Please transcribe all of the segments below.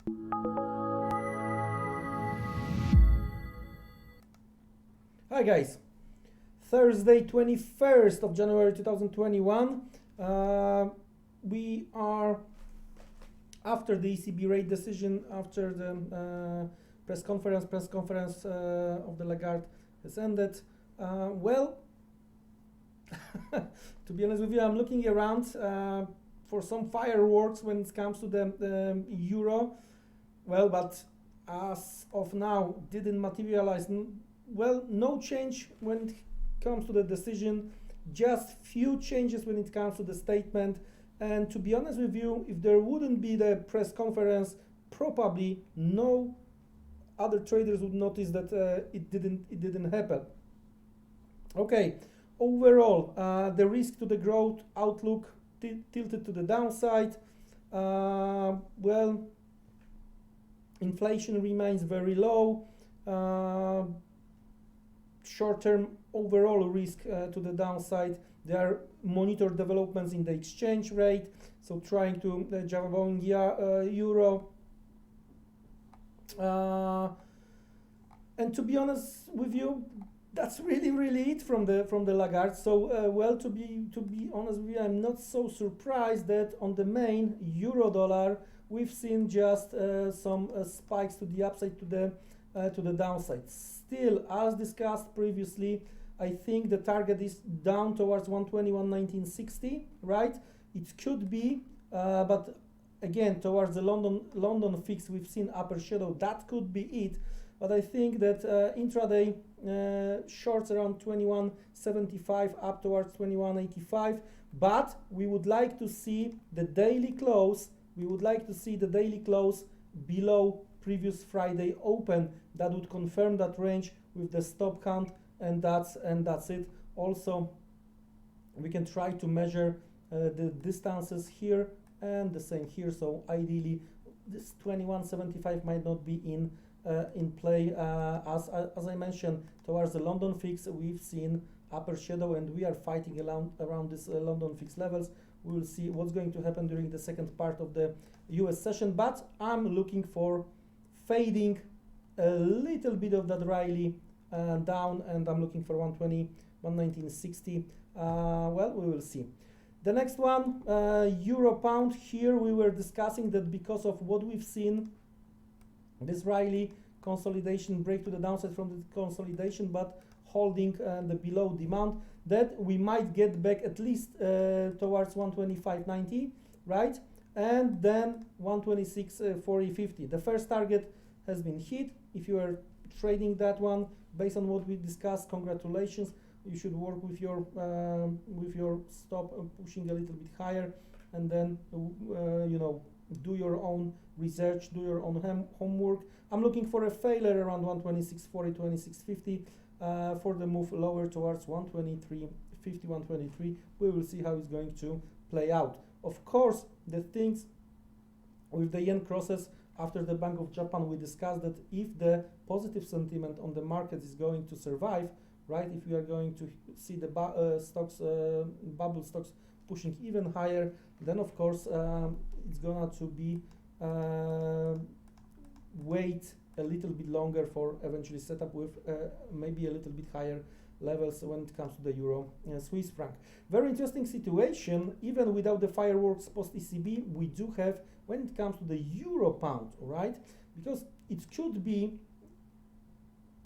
Hi guys, Thursday 21st of January 2021. We are after the ECB rate decision, after the press conference of the Lagarde has ended. Well, to be honest with you, I'm looking around for some fireworks when it comes to the euro. Well, but as of now, didn't materialize. Well, no change when it comes to the decision, just few changes when it comes to the statement. And to be honest with you, if there wouldn't be the press conference, probably no other traders would notice that it didn't happen. Okay, overall, the risk to the growth outlook tilted to the downside. Well, inflation remains very low. Short-term overall risk to the downside. There are monitored developments in the exchange rate, so trying to Java euro. And to be honest with you, that's really it from the Lagarde. So well, to be honest with you, I'm not so surprised that on the main euro dollar we've seen just some spikes to the upside, to the downside. Still, as discussed previously, I think the target is down towards 121.1960, right? It could be, but again, towards the London fix, we've seen upper shadow. That could be it. But I think that intraday shorts around 21.75 up towards 21.85. But we would like to see the daily close. We would like to see the daily close below previous Friday open. That would confirm that range with the stop count, and that's it. Also, we can try to measure the distances here and the same here. So ideally, this 21.75 might not be in play. As I mentioned, towards the London fix, we've seen upper shadow, and we are fighting around this London fix levels. We will see what's going to happen during the second part of the US session, but I'm looking for fading a little bit of that rally down, and I'm looking for 120.1960. Well, we will see. The next one, euro pound. Here we were discussing that because of what we've seen, this rally consolidation, break to the downside from the consolidation, but holding the below demand, that we might get back at least towards 125.90, right? And then 126.40.50. The first target has been hit. If you are trading that one, based on what we discussed, congratulations. You should work with your stop pushing a little bit higher, and then you know, do your own research, do your own homework. I'm looking for a failure around 126.40, 26.50 for the move lower towards 123.50, 123. We will see how it's going to play out. Of course, the things with the yen crosses after the Bank of Japan, we discussed that if the positive sentiment on the market is going to survive, right? If we are going to see the bubble stocks pushing even higher, then of course it's gonna to be wait a little bit longer for eventually set up with maybe a little bit higher levels when it comes to the euro Swiss franc. Very interesting situation. Even without the fireworks post ECB, we do have when it comes to the euro pound, right? Because it could be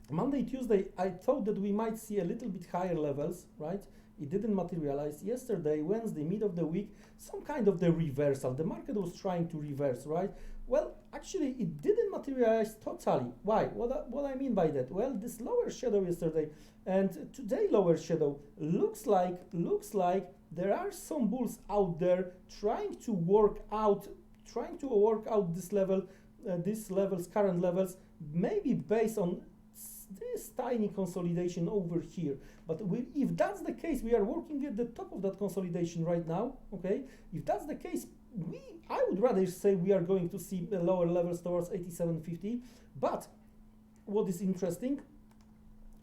Monday, Tuesday, I thought that we might see a little bit higher levels, right? It didn't materialize. Yesterday, Wednesday, mid of the week, some kind of the reversal. The market was trying to reverse, right? Well, actually, it didn't materialize totally. Why? What I mean by that? Well, this lower shadow yesterday and today lower shadow looks like there are some bulls out there trying to work out this level, current levels, maybe based on this tiny consolidation over here. But if that's the case, we are working at the top of that consolidation right now. Okay, if that's the case, I would rather say we are going to see lower levels towards 87.50. But what is interesting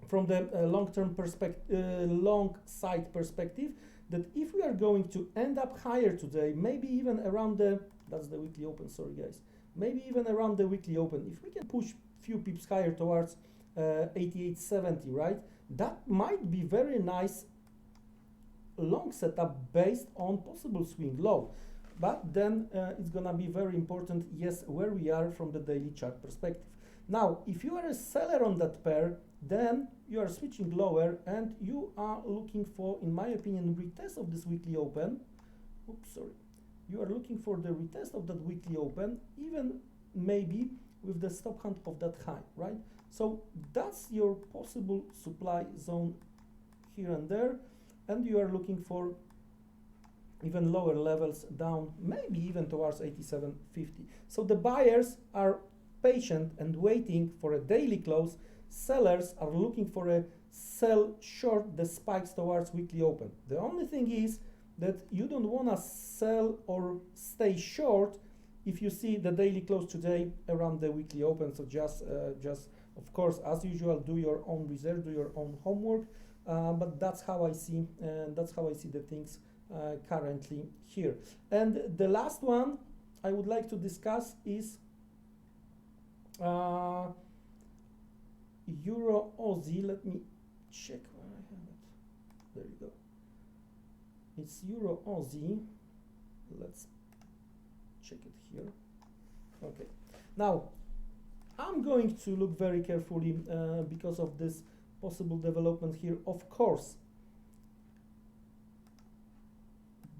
from the long-term perspective, long side perspective, that if we are going to end up higher today, maybe even around that's the weekly open, sorry guys, maybe even around the weekly open. If we can push few pips higher towards 88.70, right? That might be very nice long setup based on possible swing low. But then it's gonna be very important, yes, where we are from the daily chart perspective. Now, if you are a seller on that pair, then you are switching lower and you are looking for, in my opinion, retest of this weekly open. Oops, sorry. You are looking for the retest of that weekly open, even maybe with the stop hunt of that high, right? So that's your possible supply zone here and there, and you are looking for even lower levels down, maybe even towards 87.50. So the buyers are patient and waiting for a daily close. Sellers are looking for a sell short the spikes towards weekly open. The only thing is that you don't want to sell or stay short if you see the daily close today around the weekly open. So just of course, as usual, do your own research, do your own homework. But that's how I see, the things currently here. And the last one I would like to discuss is EURUSD. Let me check where I have it. There you go. It's EURUSD. Let's check it here. Okay. Now, I'm going to look very carefully because of this possible development here. Of course,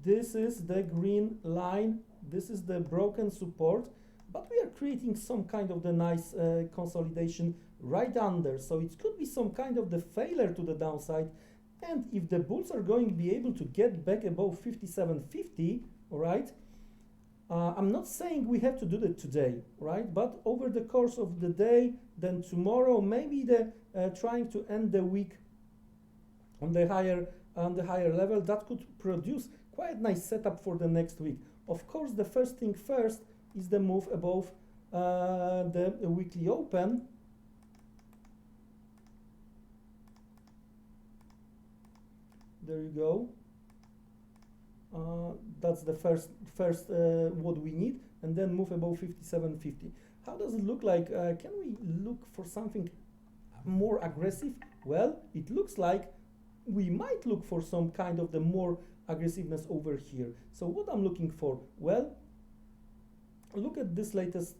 this is the green line. This is the broken support, but we are creating some kind of the nice consolidation right under. So it could be some kind of the failure to the downside. And if the bulls are going to be able to get back above 57.50, all right, I'm not saying we have to do that today, right? But over the course of the day, then tomorrow, maybe the trying to end the week on the higher level, that could produce quite nice setup for the next week. Of course, the first thing first is the move above the weekly open. There you go. That's the first what we need, and then move above 57.50. How does it look like? Can we look for something more aggressive? Well, it looks like we might look for some kind of the more aggressiveness over here. So what I'm looking for? Well, look at this latest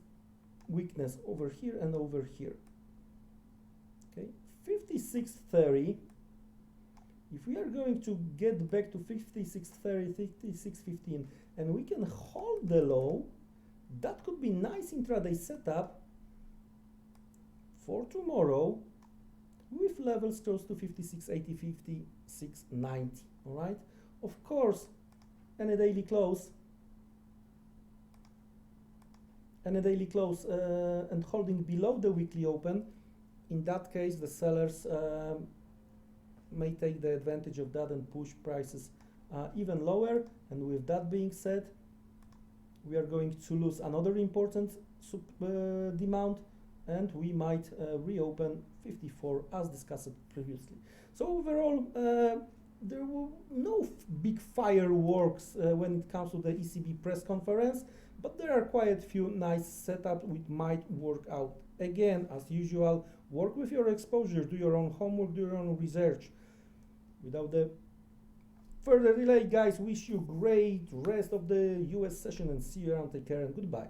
weakness over here and over here. Okay, 56.30. If we are going to get back to 56.30, 56.15, and we can hold the low, that could be nice intraday setup for tomorrow with levels close to 56.80, 56.90. All right. Of course, and a daily close, and holding below the weekly open. In that case, the sellers may take the advantage of that and push prices even lower. And with that being said, we are going to lose another important demand, and we might reopen 54 as discussed previously. So overall, there were no big fireworks when it comes to the ECB press conference, but there are quite a few nice setups which might work out. Again, as usual, work with your exposure, do your own homework, do your own research. Without the further delay, guys, wish you great rest of the US session and see you around. Take care and goodbye.